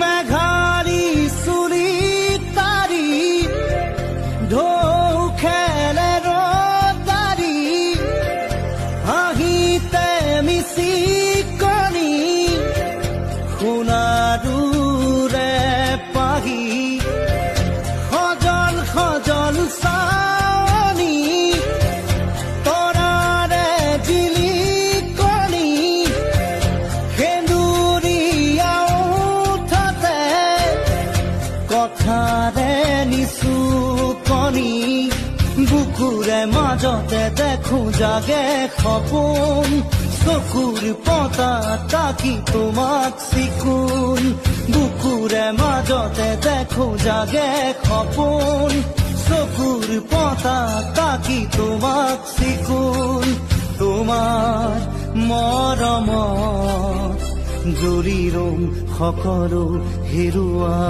মেঘাৰী চুৰি তাৰি ঢৌ খেলে ৰতাৰি হাঁহিতে মিচিকনি সোণাৰুৰে পাহি সজল সজল চাৱনি তৰাৰে জিলিকনি সেন্দুৰীয়া উঠতে কথাৰে নিচুকনি বুকুৰে মাজতে দেখো জাগে সপোন চকুৰ পতা তাকি তোমাক চিকুন বুকুৰে মাজতে দেখো জাগে সপোন চকুৰ পতা তাকি তোমাক চিকুন তোমাৰ মৰমত জুৰি ৰং সকলো হেৰুৱা